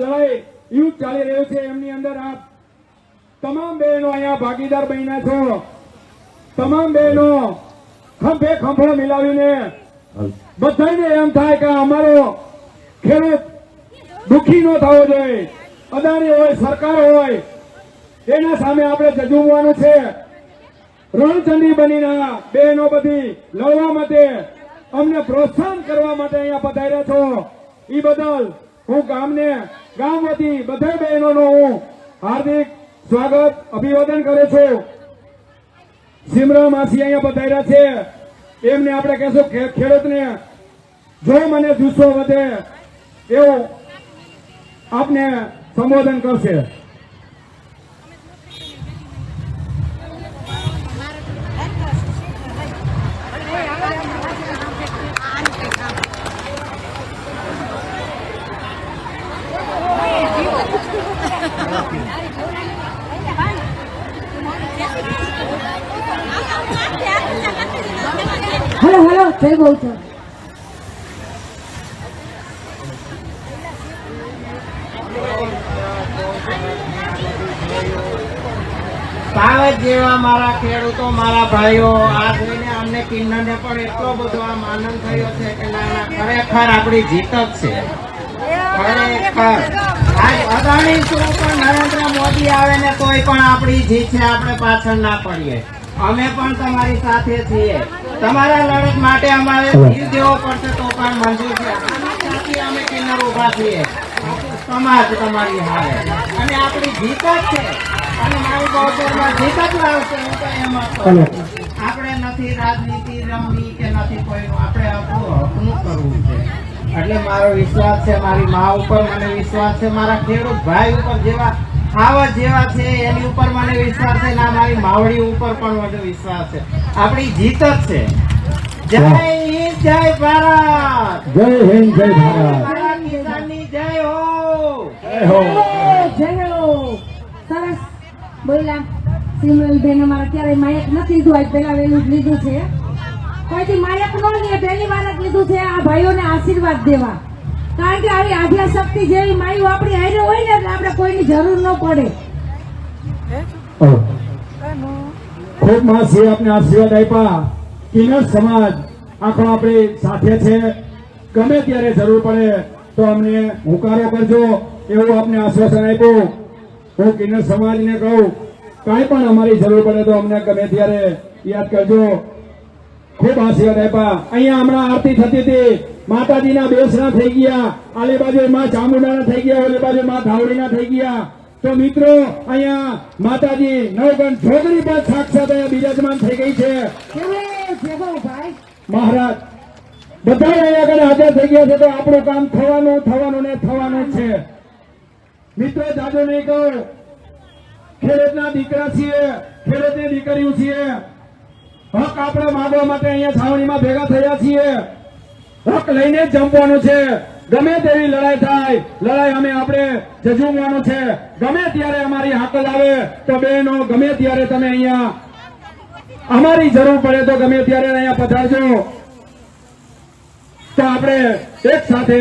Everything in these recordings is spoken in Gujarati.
લડાઈ યુદ્ધ ચાલી રહ્યું છે એમની અંદર આપ તમામ બહેનો અહીંયા ભાગીદાર બન્યા છો। તમામ બહેનો ખંભે ખંભો મિલાવીને બધાને એમ થાય કે અમારો ખેડૂત દુઃખી ન થવો જોઈએ। અદાણી હોય, સરકાર હોય, એના સામે આપણે જજુમવાનું છે। રણચંડી બનીને બહેનો બધી લડવા માટે, અમને પ્રોત્સાહન કરવા માટે અહીંયા પધાર્યા છો। એ બદલ હું ગામ વતી બધા બહેનોનો હું હાર્દિક સ્વાગત અભિવાદન કરું છું। સિમરા માસી અહીંયા પધાર્યા છે, એમને આપણે કહેશું ખેડૂતને જો મને જુસ્સો વધે એવું આપને સંબોધન કરશે। हेलो हेलो जय गौचर। સાવજ જેવા મારા ખેડૂતો, મારા ભાઈઓ, આ જોઈને અમને કિન્નરને પણ એટલો બધો આમ આનંદ થયો છે કે ના ખરેખર આપણી જીત જ છે। ખરેખર આજ અદાણી શું પણ નરેન્દ્ર મોદી આવે ને કોઈ પણ આપણી જીત છે, આપણે પાછળ ના પડીએ। અમે પણ તમારી સાથે છીએ। તમારા લડત માટે અમારે જીવ દેવો પડશે તો પણ મંજૂર છે। આનાથી અમે કિન્નર ઉભા છીએ, સમાજ તમારી હારે, અને આપણી જીત જ છે અને મારી ગૌચરમાં જીત જ લાવશે। હું તો એમાં આપણે નથી રાજનીતિ રમવી કે નથી કોઈનું, આપણે આપણું હકનું કરવું છે। એટલે મારો વિશ્વાસ છે, મારી મા ઉપર મને વિશ્વાસ છે, મારા ખેડૂત ભાઈ ઉપર જેવા આવત જેવા છે એની ઉપર મને વિશ્વાસ છે, ના મારી માવડી ઉપર પણ મને વિશ્વાસ છે। આપણી જીત જ છે। જય હિન્દ, જય ભારત, જય હિન્દ, જય ભારત, કિસાનની જય હો, જય હો, જય હો। સરસ બોલ્યા સિમરલ બેન। અમારા ક્યારેય માયક નથી લીધું, આજ પહેલા વહેલું જ લીધું છે। કોઈથી માયક નો લે, પહેલી વાર જ લીધું છે આ ભાઈઓને આશીર્વાદ દેવા। કારણ કે આવી આધ્યા શક્તિ જેવી માયું આપણી હારે હોય ને એટલે આપણે કોઈની જરૂર ન પડે। ખૂબ માસી આપને આશીર્વાદ આપ્યા। કિન્નર સમાજ આખો આપણી સાથે છે, ગમે ત્યારે જરૂર પડે તો અમને હુંકારો કરજો એવું આપને આશ્વાસન આપ્યું। હું કિન્નર સમાજને કહું કાંઈ પણ અમારી જરૂર પડે તો અમને ગમે ત્યારે યાદ કરજો। ખૂબ આશીર્વાદ આપ્યા। અહીંયા હમણાં આરતી થતી હતી, માતાજીના બેસણા થઈ ગયા, આલી બાજુ માં ચામુંડાના થઈ ગયા, ઓલી બાજુ માં ધાવડીના થઈ ગયા। તો મિત્રો અહીંયા માતાજી નવગણ જોગણી પણ સાક્ષાત અહીંયા બિરાજમાન થઈ ગઈ છે। મહારાજ બધા અહીંયા આગળ હાજર થઈ ગયા છે, તો આપણું કામ થવાનું ને થવાનું છે। મિત્રો જાજો નહીં કહું, ખેડૂતના દીકરા છીએ, ખેડૂતની દીકરીઓ છીએ। હક આપણે માંગવા માટે અહીંયા છાવણીમાં ભેગા થયા છીએ। હક લઈને જ જમવાનું છે। ગમે તેવી લડાઈ થાય, લડાઈ અમે આપણે જજુમવાનું છે। ગમે ત્યારે અમારી હાકલ આવે તો બહેનો ગમે ત્યારે તમે અહીંયા અમારી જરૂર પડે તો ગમે ત્યારે અહીંયા પધારજો। તો આપણે એક સાથે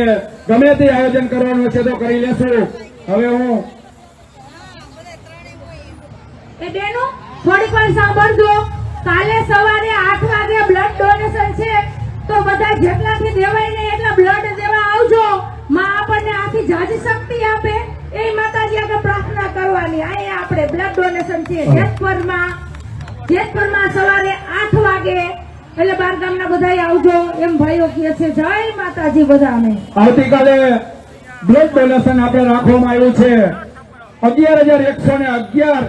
ગમે તે આયોજન કરવાનું છે તો કરી લેશું। હવે હું બેનો થોડીક વાર સાંભળજો। કાલે સવારે 8 વાગે બ્લડ ડોનેશન છે, તો બધા જેટલાથી દેવાય ને એટલા બ્લડ દેવા આવજો। માં આપણને આખી જાજી શક્તિ આપે એ માતાજી આગળ પ્રાર્થના કરવાની। અહીંયા આપણે બ્લડ ડોનેશન છે જેતપુરમાં સવારે 8 વાગે, એટલે બાર ગામના બધા આવજો એમ ભાઈઓ કહે છે। જય માતાજી બધાને। આવતીકાલે બ્લડ ડોનેશન આપણે રાખવામાં આવ્યું છે। 11,111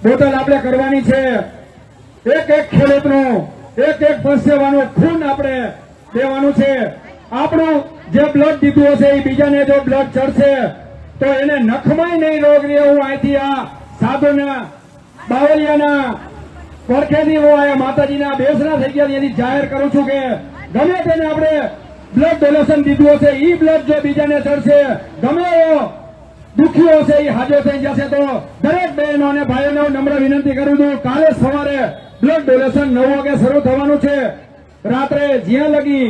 બોટલ આપણે કરવાની છે। એક એક ખેડૂતનું એક પરસેવાનું ખૂન આપણે દેવાનું છે। આપણું જે બ્લડ દીધું હશે એ બીજાને જો બ્લડ ચડશે તો એને નખમાંય નહીં રોગ રહે। હું અહીંથી આ સાધુના બાવલિયાના પડખેથી હું અહીંયા માતાજીના બેસણા થઈ ગયા એની જાહેર કરું છું કે ગમે તેને આપણે બ્લડ ડોનેશન દીધું હશે એ બ્લડ જો બીજાને ચડશે, ગમે એવો દુઃખીઓ છે એ હાજર થઈ જશે। તો દરેક બહેનો અને ભાઈઓને નમ્ર વિનંતી કરું છું, કાલે સવારે બ્લડ ડોનેશન 9 વાગે શરૂ થવાનું છે। રાત્રે જ્યાં લગી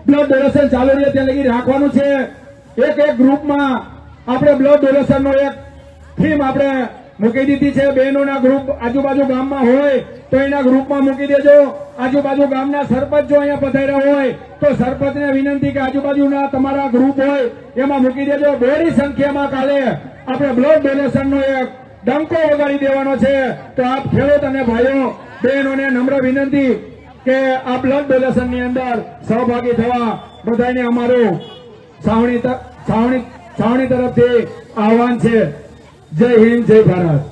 બ્લડ ડોનેશન ચાલુ રહે ત્યાં લગી રાખવાનું છે। એક ગ્રુપમાં આપણે બ્લડ ડોનેશન નો એક થીમ આપણે મૂકી દીધી છે. બહેનોના ગ્રુપ આજુબાજુ ગામમાં હોય તો એના ગ્રુપમાં મૂકી દેજો. આજુબાજુ ગામના સરપંચ જો અહીંયા પધાર્યા હોય તો સરપંચને વિનંતી કે આજુબાજુના તમારા ગ્રુપ હોય એમાં મૂકી દેજો. બહોળી સંખ્યામાં કાલે આપણે બ્લડ ડોનેશન નો એક ડંકો વગાડી દેવાનો છે. તો આપ ખેડૂત અને ભાઈઓ બહેનોને નમ્ર વિનંતી કે આ બ્લડ ડોનેશન ની અંદર સહભાગી થવા બધાને અમારું છાવણી તરફથી આહવાન છે. જય હિન્દ, જય ભારત.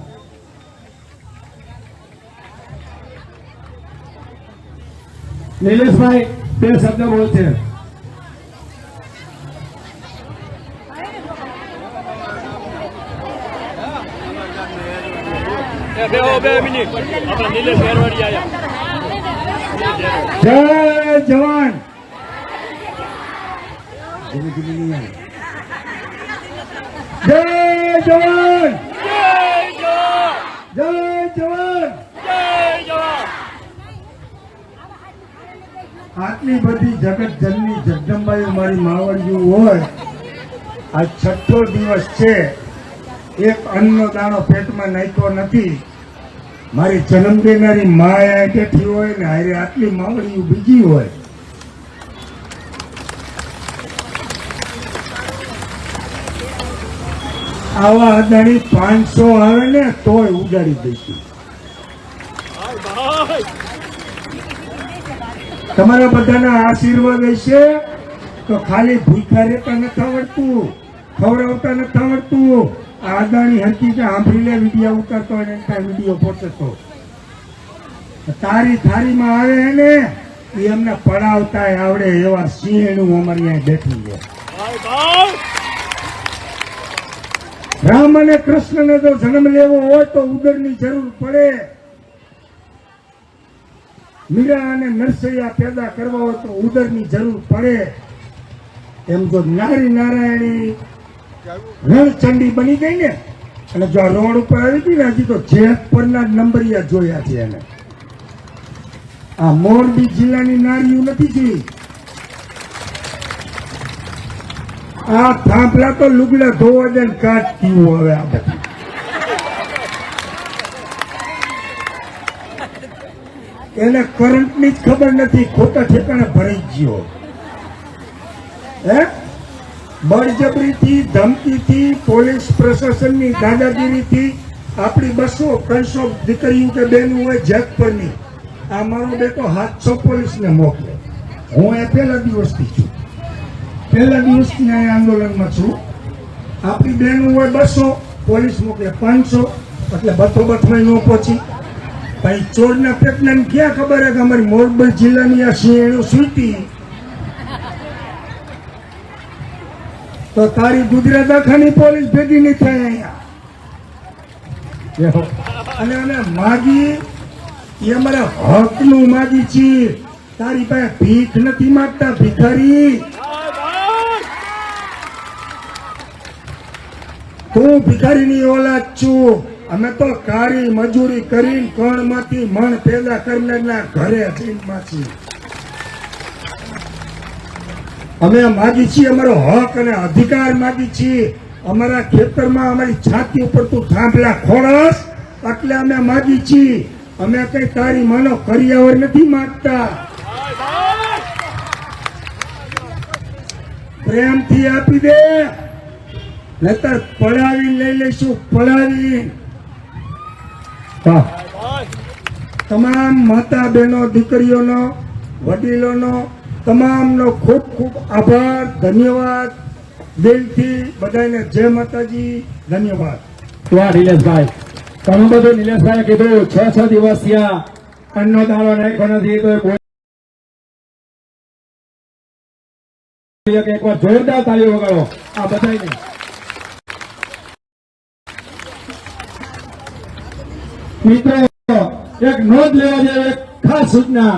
નિલેશભાઈ બે શબ્દ બોલશે. બે મિનિટ આપણે નિલેશ મેરવાડી આવ્યા. જય જવાન. જય જવાન. જય જવાન. આટલી બધી જગત જનની જગદંબાઈ મારી માવડિયું હોય, આ છઠ્ઠો દિવસ છે, એક અન્નનો દાણો પેટમાં નાખ્યો નથી. મારી જન્મ દેનારી માયા બેઠી હોય ને હારે આટલી માવડિયું બીજી હોય. આવા અદાણી 500 આવે ને તોય ઉડાડી દઈશું. તમારા બધાના આશીર્વાદ હશે તો ખાલી ભૂખ્યા રહેતા નથી આવડતું, ખવડાવતા નથી આવડતું. આ અદાણી હરકી કે સાંભળી લે વિડીયો ઉતારતો હોય ને ત્યાં વિડીયો પહોંચતો તારી થાળીમાં આવે ને એ એમને પડાવતા આવડે એવા સિંહણું અમારી અહીંયા બેઠી છે. રામ અને કૃષ્ણને જો જન્મ લેવો હોય તો ઉદરની જરૂર પડે. મીરા અને નરસૈયા પેદા કરવા હોય તો ઉદરની જરૂર પડે. એમ જો નારી નારાયણી રણચંડી બની ગઈ ને અને જો આ રોડ ઉપર આવી ગઈ ને હજી તો જેટ પરના નંબરિયા જોયા છે એને. આ મોરબી જિલ્લાની નારીઓ નથી જી. આ થાંભલા તો લુગડા ધોવા દે ને કાઢતી હવે આ બધી. એને કરંટની જ ખબર નથી, ખોટા ઠેકાણે ભરાઈ ગયો. હે બળજબરીથી, ધમકીથી, પોલીસ પ્રશાસનની દાદાગીરીથી આપણી 200-300 દીકરીઓ કે બહેનો હોય જેક પરની. આ મારો બેટો 700 પોલીસને મોકલે. હું એ પહેલા દિવસથી છું, પહેલા દિવસથી આ આંદોલનમાં છું. આપણી બહેનો હોય 200, પોલીસ મોકલે 500, એટલે બથોબથમાં ન પહોંચી. ભાઈ ચોરના પેટને ક્યાં ખબર હે કે અમારી મોરબી જિલ્લાની આ સિંહણું સૂટી તો તારી ગુજરાત આખાની પોલીસ ભેગી નહીં થાય અહીંયા. અને અમે માગી એ અમારા હકનું માગી છીએ. તારી પાસે ભીખ નથી માંગતા ભિખારી. તું ભિખારીની ઓલાદ છું. અમે તો કાળી મજૂરી કરીને કણમાંથી મણ પેદા કરનારના ઘરે જઈમાં છીએ. અમે માગી છીએ અમારો હક અને અધિકાર માગી છીએ. અમારા ખેતરમાં અમારી છાતી ઉપર તું થાંભલા ખોળસ એટલે અમે માગી છીએ. અમે કઈ તારી માનો કરિયાવર નથી માંગતા. પ્રેમથી આપી દે નહીતર પડાવી લઈ લઈશું. પડાવી તમામ માતા બહેનો, દીકરીઓનો, વડીલોનો તમામનો ખૂબ ખૂબ આભાર, ધન્યવાદ. દિલથી બધાને જય માતાજી, ધન્યવાદ. વાહ નિલેશભાઈ, ઘણું બધું નિલેશભાઈએ કીધું. 6 દિવસ થયા અન્નનો દાણો નાખ્યો નથી તો એકવાર જોરદાર તાળીઓ વગાડો આ બધાને. મિત્રો એક નોંધ લેવા જેવી એક ખાસ સૂચના.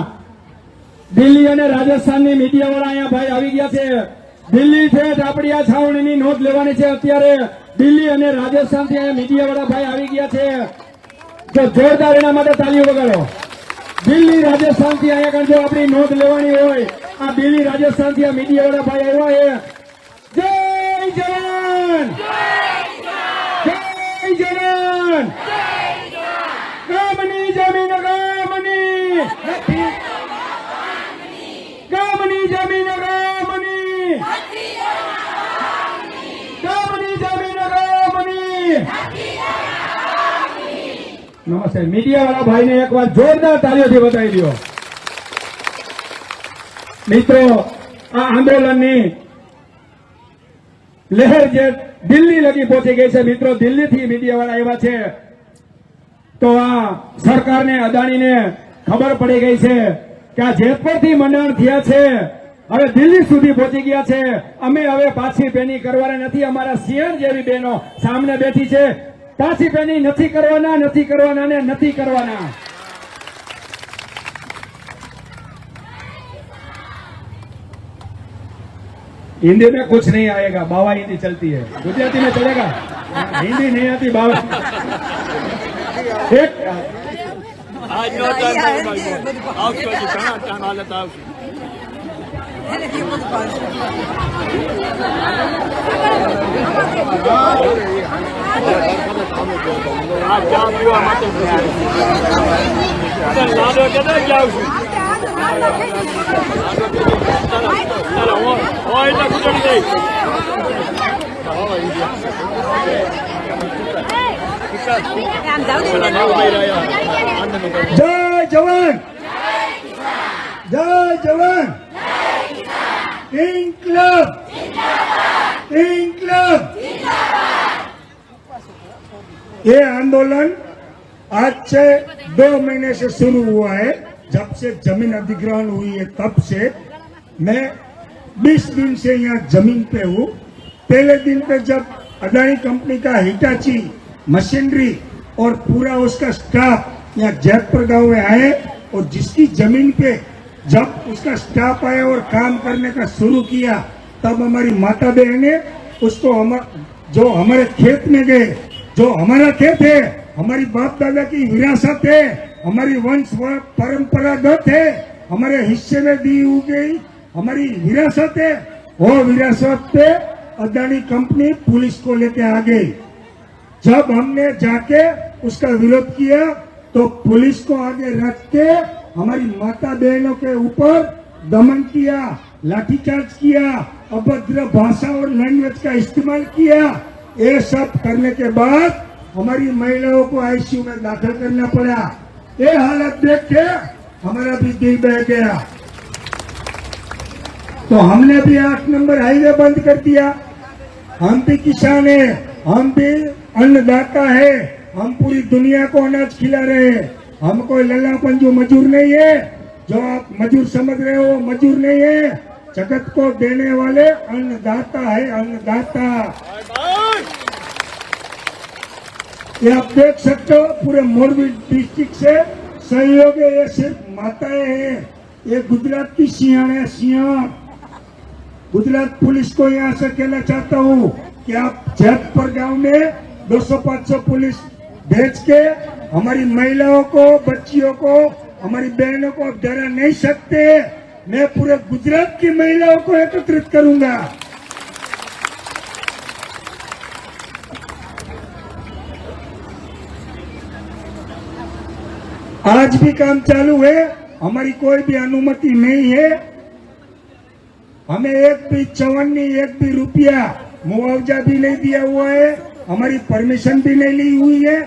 દિલ્હી અને રાજસ્થાનની મીડિયા વાળા અહીંયા ભાઈ આવી ગયા છે. દિલ્હી છે આપણી આ છાવણીની નોંધ લેવાની છે. અત્યારે દિલ્હી અને રાજસ્થાન થી અહીંયા મીડિયા વાળા ભાઈ આવી ગયા છે. તો જોરદાર એના માટે તાળીઓ વગાડો. દિલ્હી રાજસ્થાન થી અહીંયા જો આપણી નોંધ લેવાની હોય, આ દિલ્હી રાજસ્થાન થી આ મીડિયા વાળા ભાઈ આવ્યા છે. જય જવાન જય જવાન ગામની જમીન ગામની ગામની જમીન ગામની ગામની જમીન ગામની નમસ્તે મીડિયા વાળા ભાઈને એકવાર જોરદાર તાળીઓથી બતાવી દો મિત્રો આ આંદોલનની લહેર જે દિલ્હી લગી પહોંચી ગઈ છે મિત્રો દિલ્હીથી મીડિયા વાળા આવ્યા છે તો આ સરકારને અદાણીને ખબર પડી ગઈ છે કે આ જેતપુરથી મંડાણ થયા છે હવે દિલ્હી સુધી પહોંચી ગયા છે અમે હવે પાછી પેની કરવાના નથી અમારા સિંહણ જેવી બહેનો સામે બેઠી છે પાછી પેની નથી કરવાના નથી કરવાના ને નથી કરવાના हिंदी में कुछ नहीं आएगा बावा हिंदी चलती है गुजराती में चलेगा हिंदी नहीं आती बावा एक આજ નો ટાઈમ આવશે ઘણા ટાઈમ હાલત આવશે આ જામ જોવા માટે લાડો કેટલા જાવ છું ચાલો હોય એટલે કુટડી દઈ જય જવાન જય જવાન ઇન્કલાબ इनकलाब ये आंदोलन आज से 2 महीने से शुरू हुआ है। जब से जमीन अधिग्रहण हुई है तब से मैं 20 दिन से यहाँ जमीन पे हूँ। पहले दिन पे जब अदानी कंपनी का हिटाची मशीनरी और पूरा उसका स्टाफ यहाँ जयपुर गांव में आए और जिसकी जमीन पे जब उसका स्टाफ आया और काम करने का शुरू किया तब हमारी माता बहन ने उसको जो हमारे खेत में गए, जो हमारा खेत है, हमारी बाप दादा की विरासत है, हमारी वंश परंपरागत है, हमारे हिस्से में दी हुई गई हमारी विरासत है, वो विरासत पे अदानी कंपनी पुलिस को लेके आ गई। जब हमने जाके उसका विरोध किया तो पुलिस को आगे रख के हमारी माता बहनों के ऊपर दमन किया, लाठीचार्ज किया, अभद्र भाषा और लैंग्वेज का इस्तेमाल किया। ये सब करने के बाद हमारी महिलाओं को आईसीयू में दाखिल करना पड़ा। ये हालत देख के हमारा भी दिल बह गया, तो हमने भी 8 नंबर हाईवे बंद कर दिया। हम भी किसान है, हम भी अन्नदाता है, हम पूरी दुनिया को अनाज खिला रहे हैं। हम कोई लल्ला पंजू मजूर नहीं है, जो आप मजूर समझ रहे हो मजूर नहीं है, जगत को देने वाले अन्नदाता है, अन्नदाता। ये आप देख सकते हो पूरे मोरबी डिस्ट्रिक्ट से सहयोग है, ये सिर्फ माताएं हैं। ये गुजरात की सिंहण है, सिंहण। गुजरात पुलिस को यहाँ से कहना चाहता हूँ कि आप जयपुर गांव में 200-500 पुलिस भेज के हमारी महिलाओं को, बच्चियों को, हमारी बहनों को आप डरा नहीं सकते। मैं पूरे गुजरात की महिलाओं को एकत्रित करूंगा। आज भी काम चालू है, हमारी कोई भी अनुमति नहीं है। हमें एक भी चवन्नी, एक भी रुपया मुआवजा भी नहीं दिया हुआ है, हमारी परमिशन भी नहीं ली हुई है,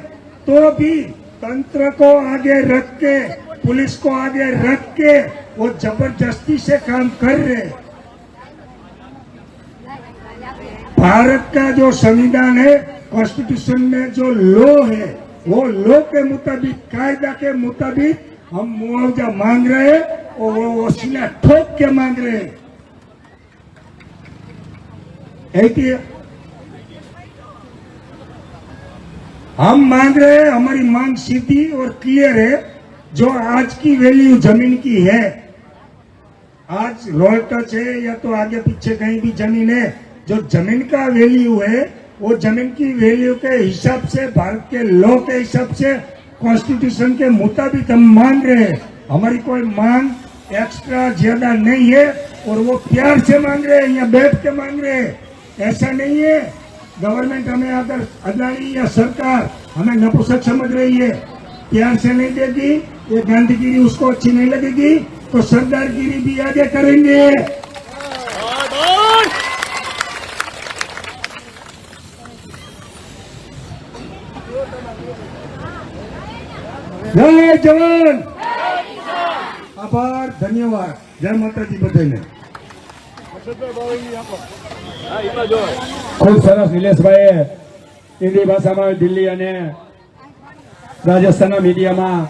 तो भी तंत्र को आगे रख के, पुलिस को आगे रख के वो जबरदस्ती से काम कर रहे। भारत का जो संविधान है, कॉन्स्टिट्यूशन में जो लॉ है, वो लॉ के मुताबिक, कायदा के मुताबिक हम मुआवजा मांग रहे हैं और वो वसीला ठोक के मांग रहे हैं। हम मांग रहे हैं, हमारी मांग सीधी और क्लियर है। जो आज की वैल्यू जमीन की है, आज रॉयल टच है या तो आगे पीछे कहीं भी जमीन है, जो जमीन का वैल्यू है वो जमीन की वैल्यू के हिसाब से, भारत के लॉ के हिसाब से, कॉन्स्टिट्यूशन के मुताबिक हम मांग रहे हैं। हमारी कोई मांग एक्स्ट्रा ज्यादा नहीं है और वो प्यार से मांग रहे हैं, यहाँ बैठ के मांग रहे हैं। ऐसा नहीं है गवर्नमेंट हमें अगर अदानी या सरकार हमें नपुंसक समझ रही है, प्यार से नहीं देगी, ये गांधीगिरी उसको अच्छी नहीं लगेगी तो सरदारगिरी भी आगे करेंगे। जय जवान, आभार, धन्यवाद, जय माताजी बधाઈને। હા એમાં જો ખૂબ સરસ નિલેશભાઈએ હિન્દી ભાષામાં દિલ્હી અને રાજસ્થાનના મીડિયામાં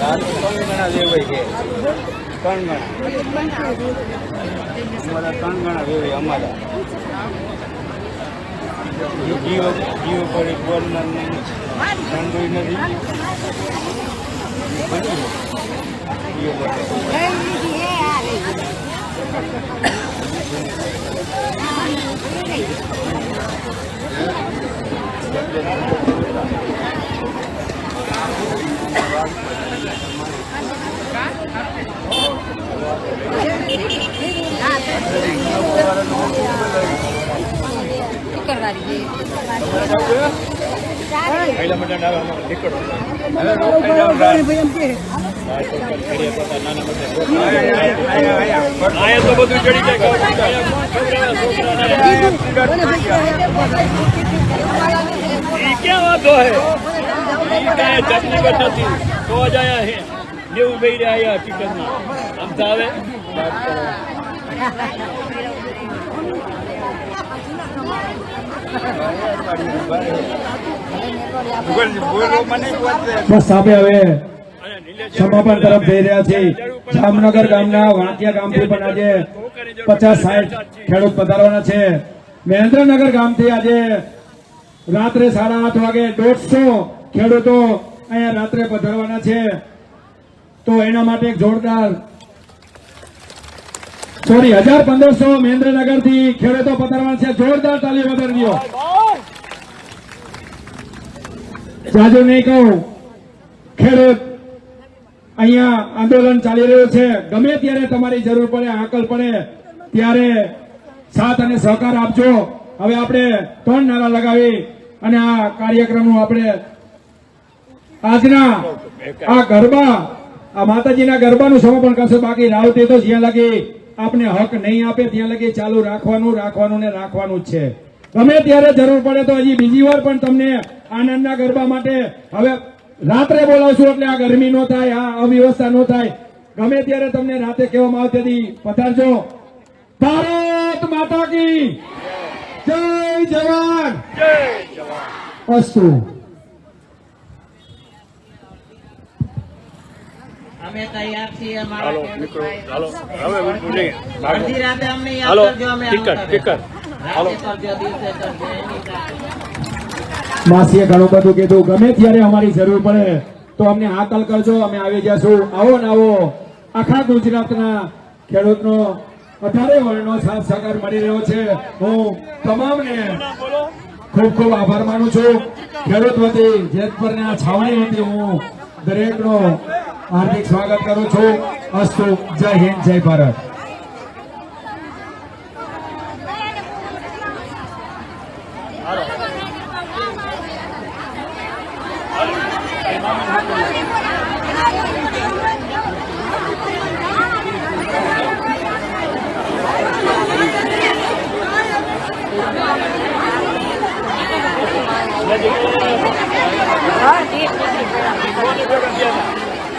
ત્રણ ગણા લેવાય કે ત્રણ ગણા અમારા ત્રણ ગણા લેવાય અમારા જીઓ જીઓ પર બોલનાર નહીં નથી જીઓ પર પહેલા માટે નીકળો હવે રોક થઈ જાવ આયા તો બધું ચડી જાય ક્યાં વાંધો હે કાંઈ તકલીફ જ નથી તો જ આયા હે નેવું બે રહ્યા હકીકતમાં આમ તો આવે બસ સામે હવે સમાપન તરફ જઈ રહ્યા છે। જામનગર ગામના વાંકિયા ગામથી પણ આજે 50-60 ખેડૂત પધારવાના છે। મહેન્દ્રનગર ગામથી આજે રાત્રે 8:30 વાગે 150 ખેડૂતો અહીંયા રાત્રે પધારવાના છે। તો એના માટે એક જોરદાર 1500 મહેન્દ્રનગર થી ખેડૂતો પધારવાના છે। જોરદાર તાલી વધારી દો। જાજુ નહીં કહું, ખેડૂત અહીંયા આંદોલન ચાલી રહ્યું છે। ગમે ત્યારે તમારી જરૂર પડે, આકલ પડે ત્યારે સાથ અને સહકાર આપજો। હવે આપણે 3 નારા લગાવી અને આ કાર્યક્રમનું આપણે આજના આ ગરબા, આ માતાજીના ગરબાનું સમાપન કરશે। બાકી રાવતી તો જ્યાં લગી આપને હક નહીં આપે ત્યાં લગી ચાલુ રાખવાનું ને રાખવાનું જ છે। ગમે ત્યારે જરૂર પડે તો હજી બીજી વાર પણ તમને આનંદના ગરબા માટે હવે રાત્રે બોલાવશું, એટલે આ ગરમી નો થાય, આ અવ્યવસ્થા નો થાય। ગમે ત્યારે તમને રાતે કહેવામાં આવે તેથી પધારજો। ભારત માતા કી જય, જવાન અસ્તુ। અમે તૈયાર છીએ અમારા હાલો ખેડૂત મિત્રો ભાઈ. હાલો હવે ઉઠું નહીં અડધી રાતે અમને યાદ હાલો કરજો, અમે ટિકટ આવતા ટિકટ હાલો રાતે કરજો, દિવસે કરજો, એની રાતે. માસીએ ઘણું બધું કીધું। ગમે ત્યારે અમારી જરૂર પડે તો અમને હાકલ કરજો, અમે આવી જશું। આવો ને આવો આખા ગુજરાતના ખેડૂતનો 18 વર્ણનો સાથ સહકાર મળી રહ્યો છે। હું તમામને ખૂબ ખૂબ આભાર માનું છું। ખેડૂત વતી, જેતપુરના છાવણી વતી હું દરેકનો હાર્દિક સ્વાગત કરું છું। અસ્તુ, જય હિન્દ, જય ભારત।